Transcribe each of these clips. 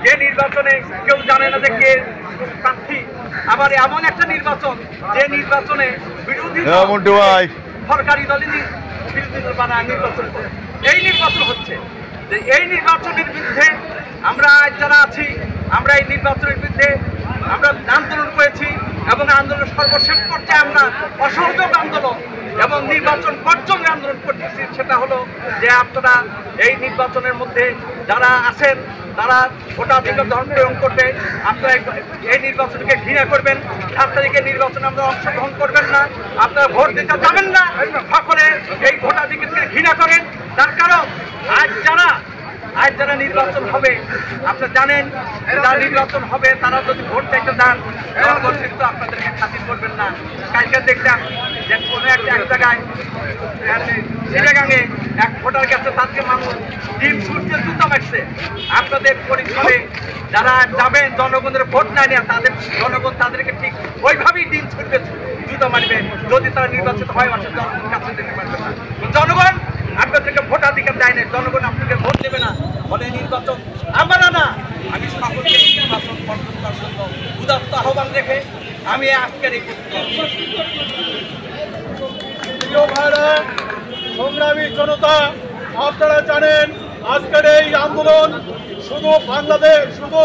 যে নির্বাচনে কেউ জানে না যে কে প্রার্থী, আবার এমন একটা নির্বাচন যে নির্বাচনে বিরোধী সরকারি দলই বিরোধী দল বানায় নির্বাচন করে। এই নির্বাচন হচ্ছে যে এই নির্বাচনের বিরুদ্ধে আমরা যারা আছি, আমরা এই নির্বাচনের বিরুদ্ধে আমরা আন্দোলন করেছি এবং আন্দোলন সর্বশেষ পর্যায়ে আমরা অসহযোগ আন্দোলন এবং নির্বাচন বর্জনের আন্দোলন করতেছি। সেটা হলো যে আপনারা এই নির্বাচনের মধ্যে যারা আছেন তারা ভোটাধিকার ধর্ম প্রয়োগ করবে, আপনারা এই নির্বাচনকে ঘৃণা করবেন। 7 তারিখে নির্বাচনে আমরা অংশগ্রহণ করবেন না, আপনারা ভোট দিতে যাবেন না, সকলে এই ভোটাধিকারকে ঘৃণা করেন। তার কারণ আজ যারা নির্বাচন হবে, আপনারা জানেন যারা নির্বাচন হবে তারা যদি ভোট চাইতে যান জনগণ কিন্তু আপনাদেরকে খাতির করবেন না। কালকে দেখলাম যে কোনো এক জায়গায় চিটাগাঙে এক ভোটার কাছে তাকে মানুষ ডিম ছুটতে জুতা মারছে। আপনাদের পরিসরে যারা যাবেন জনগণের ভোট না নেওয়া তাদের জনগণ তাদেরকে ঠিক ওইভাবেই ডিম ছুটবে, জুতা মারবে যদি তারা নির্বাচিত হয়। আসলে জনগণ কাছে দিতে পারবে না। জনগণ আপনাদেরকে ভোটাধিকার দেয় না, জনগণ আপনাকে ভোট দেবে না। ফলে নির্বাচন আমরা না, আমি সকলকে নির্বাচন বর্জন করার জন্য উদাত্ত আহ্বান রেখে আমি আজকের এই সংগ্রামী জনতা, আপনারা জানেন আজকের এই আন্দোলন শুধু বাংলাদেশ, শুধু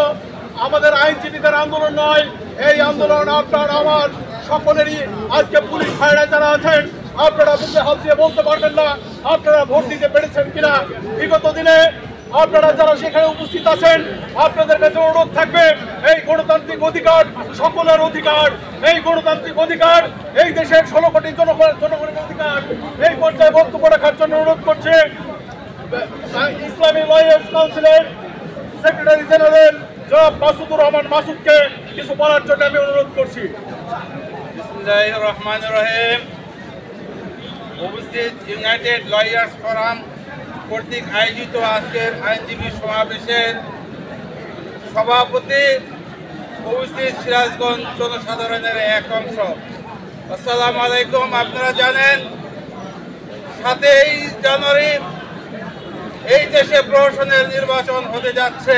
আমাদের আইনজীবীদের আন্দোলন নয়। এই আন্দোলন আপনার আমার সকলেরই। আজকে পুলিশ ভাইরা যারা আছেন আপনারা বুকে হাত দিয়ে বলতে পারবেন না আপনারা ভোট দিতে পেরেছেন কিনা। বিগত দিনে আপনারা যারা সেখানে উপস্থিত আছেন আপনাদের কাছে অনুরোধ থাকবে, এই গণতান্ত্রিক অধিকার সকলের অধিকার। এই গণতান্ত্রিক অধিকার এই দেশের 16 কোটি জনগণের অধিকার। এই পর্যায়ে বক্তব্য রাখার জন্য অনুরোধ করছে ইসলামী লয়ার্স কাউন্সিলের সেক্রেটারি জেনারেল জনাব মাসুদুর রহমান মাসুদকে কিছু বলার জন্য আমি অনুরোধ করছি। বিসমিল্লাহির রহমানির রহিম। উপস্থিত ইউনাইটেড লয়ার্স ফোরাম কর্তৃক আয়োজিত আজকের আইনজীবী সমাবেশের সভাপতি, উপস্থিত সিরাজগঞ্জ জনসাধারণের এক অংশ, আসসালামু আলাইকুম। আপনারা জানেন 7ই জানুয়ারি এই দেশে প্রশাসনের নির্বাচন হতে যাচ্ছে।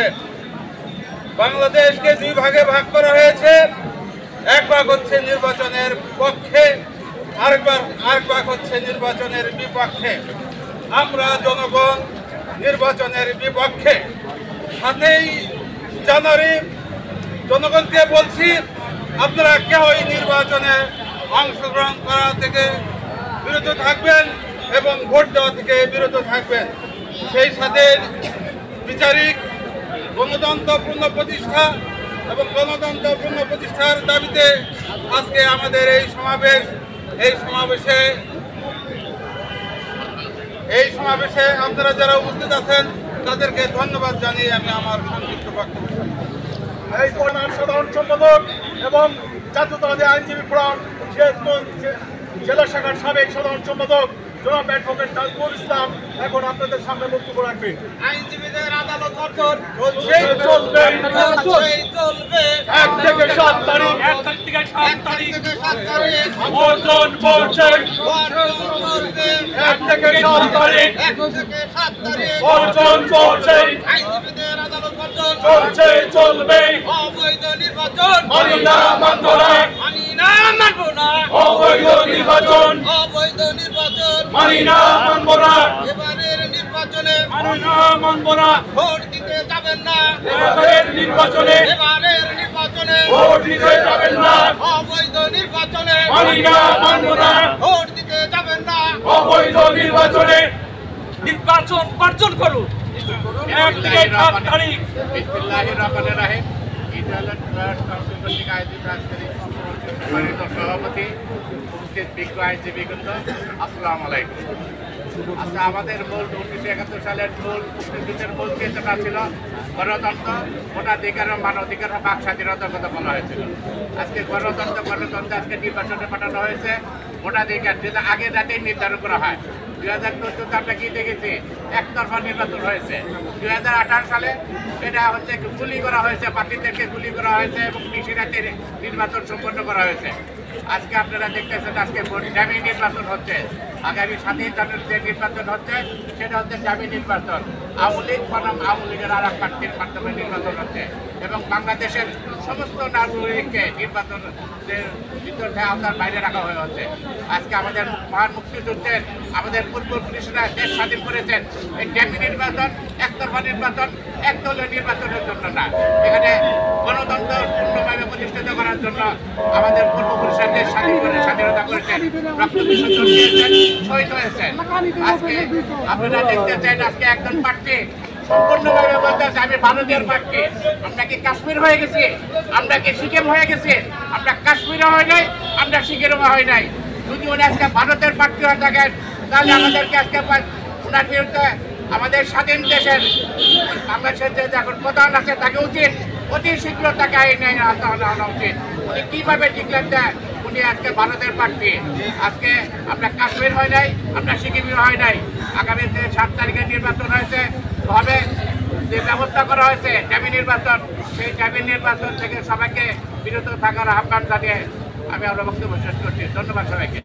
বাংলাদেশকে 2 ভাগে ভাগ করা হয়েছে। এক ভাগ হচ্ছে নির্বাচনের পক্ষে, আরেক ভাগ হচ্ছে নির্বাচনের বিপক্ষে। আমরা জনগণ নির্বাচনের বিপক্ষে। 7ই জানুয়ারি জনগণকে বলছি, আপনারা কেউই নির্বাচনে অংশগ্রহণ করা থেকে বিরত থাকবেন এবং ভোট দেওয়া থেকে বিরত থাকবেন। সেই সাথে বিচারিক গণতন্ত্র পুনঃপ্রতিষ্ঠা এবং গণতন্ত্র পুনঃপ্রতিষ্ঠার দাবিতে আজকে আমাদের এই সমাবেশ। এই সমাবেশে আপনারা যারা উপস্থিত আছেন তাদেরকে ধন্যবাদ জানিয়ে আমি আমার সংক্ষিপ্ত বক্তব্য। এই সাধারণ সম্পাদক এবং জাতীয়তাবাদী আইনজীবী ফোরাম সিরাজগঞ্জ জেলা শাখার সাবেক সাধারণ সম্পাদক জনাব অ্যাডভোকেট নাজমুল ইসলাম এখন আপনাদের সামনে বক্তব্য রাখবেন। আইনজীবীদের আদালত বর্জন চলবে 1 থেকে 7 তারিখ বর্জন চলছে। 1 থেকে 7 তারিখ বর্জন চলছে। আইনজীবীদের আদালত বর্জন চলবে। অবৈধ নির্বাচন মানি না, মানব না, মানি না, মানব না। অবৈধ নির্বাচন মানি না, মানব না। এবারের নির্বাচনে মানি না, মানব না। ভোট দিতে যাবেন না। এবারের নির্বাচনে ভোট দিতে যাবেন না। অবৈধ নির্বাচনে মানি না, মানব না। ভোট দিতে যাবেন না। অবৈধ নির্বাচনে নির্বাচন বর্জন করুন। 1 থেকে 7 তারিখ। বিসমিল্লাহির রহমানির রহিম। ইন্টারনেট লয়ার্স কাউন্সিল কর্তৃক আয়োজিত আজকের এই সম্মানিত সভাপতি, উপস্থিত বিজ্ঞ আইনজীবীবৃন্দ, আসসালামু আলাইকুম। আচ্ছা, আমাদের মূল 1971 সালের মুক্তিযুদ্ধের মূল চেতনা ছিল গণতন্ত্র, ভোটাধিকার এবং মানবাধিকার ও বাক স্বাধীনতার কথা বলা হয়েছিল। আজকে গণতন্ত্র আজকে নির্বাচনে পাঠানো হয়েছে। ভোটাধিকার যেটা আগে রাতেই নির্ধারণ করা হয়। 2014 আমরা কি দেখেছি, একতরফা নির্বাচন হয়েছে। 2018 সালে এটা হচ্ছে গুলি করা হয়েছে, প্রার্থীদেরকে গুলি করা হয়েছে এবং নিশিরাতে নির্বাচন সম্পন্ন করা হয়েছে। আজকে আপনারা দেখতেছেন আজকে ভোট ডামি নির্বাচন হচ্ছে। আগামী 7ই জানুয়ারি যে নির্বাচন হচ্ছে সেটা হচ্ছে ডামি নির্বাচন। আওয়ামী লীগ বনাম আওয়ামী লীগের আর এক প্রার্থীর মাধ্যমে নির্বাচন হচ্ছে এবং বাংলাদেশের সমস্ত নাগরিককে নির্বাচনের ভিতরে আওতার বাইরে রাখা হয়ে হচ্ছে। আজকে আমাদের মহান মুক্তিযুদ্ধের আমাদের পূর্বপুরুষরা দেশ স্বাধীন করেছেন। এই ডামি নির্বাচন একতরফা নির্বাচন, একদলীয় নির্বাচনের জন্য না। এখানে গণতন্ত্র পূর্ণভাবে প্রতিষ্ঠিত করার জন্য আমাদের পূর্বপুরুষরা দেশ স্বাধীনতা করেছেন, রক্ত বিসর্জন দিয়েছেন, শহীদ হয়েছেন। আজকে আপনারা দেখতে চান আজকে একজন প্রার্থী সম্পূর্ণভাবে বলতেছে আমি ভারতের প্রার্থী। আমরা কি কাশ্মীর হয়ে গেছি? আমরা কি সিকিম হয়ে গেছি? আমরা কাশ্মীরও হয় নাই, আমরা সিকিমও হয় নাই। যদি উনি আজকে ভারতের প্রার্থী হয়ে থাকেন তাহলে আমাদেরকে আজকে ওনার বিরুদ্ধে আমাদের স্বাধীন দেশের বাংলাদেশের যে এখন প্রধান আছে তাকে উচিত অতি শীঘ্র তাকে আইনে আনা উচিত। উনি কীভাবে ডিক্লেয়ার দেন উনি আজকে ভারতের প্রার্থী? আজকে আমরা কাশ্মীর হয় নাই, আমরা সিকিমও হয় নাই। আগামী যে 7 তারিখের নির্বাচন হয়েছে হবে, যে ব্যবস্থা করা হয়েছে ডামি নির্বাচন, সেই ডামি নির্বাচন থেকে সবাইকে বিরত থাকার আহ্বান জানিয়ে আমি আমার বক্তব্য শেষ করছি। ধন্যবাদ সবাইকে।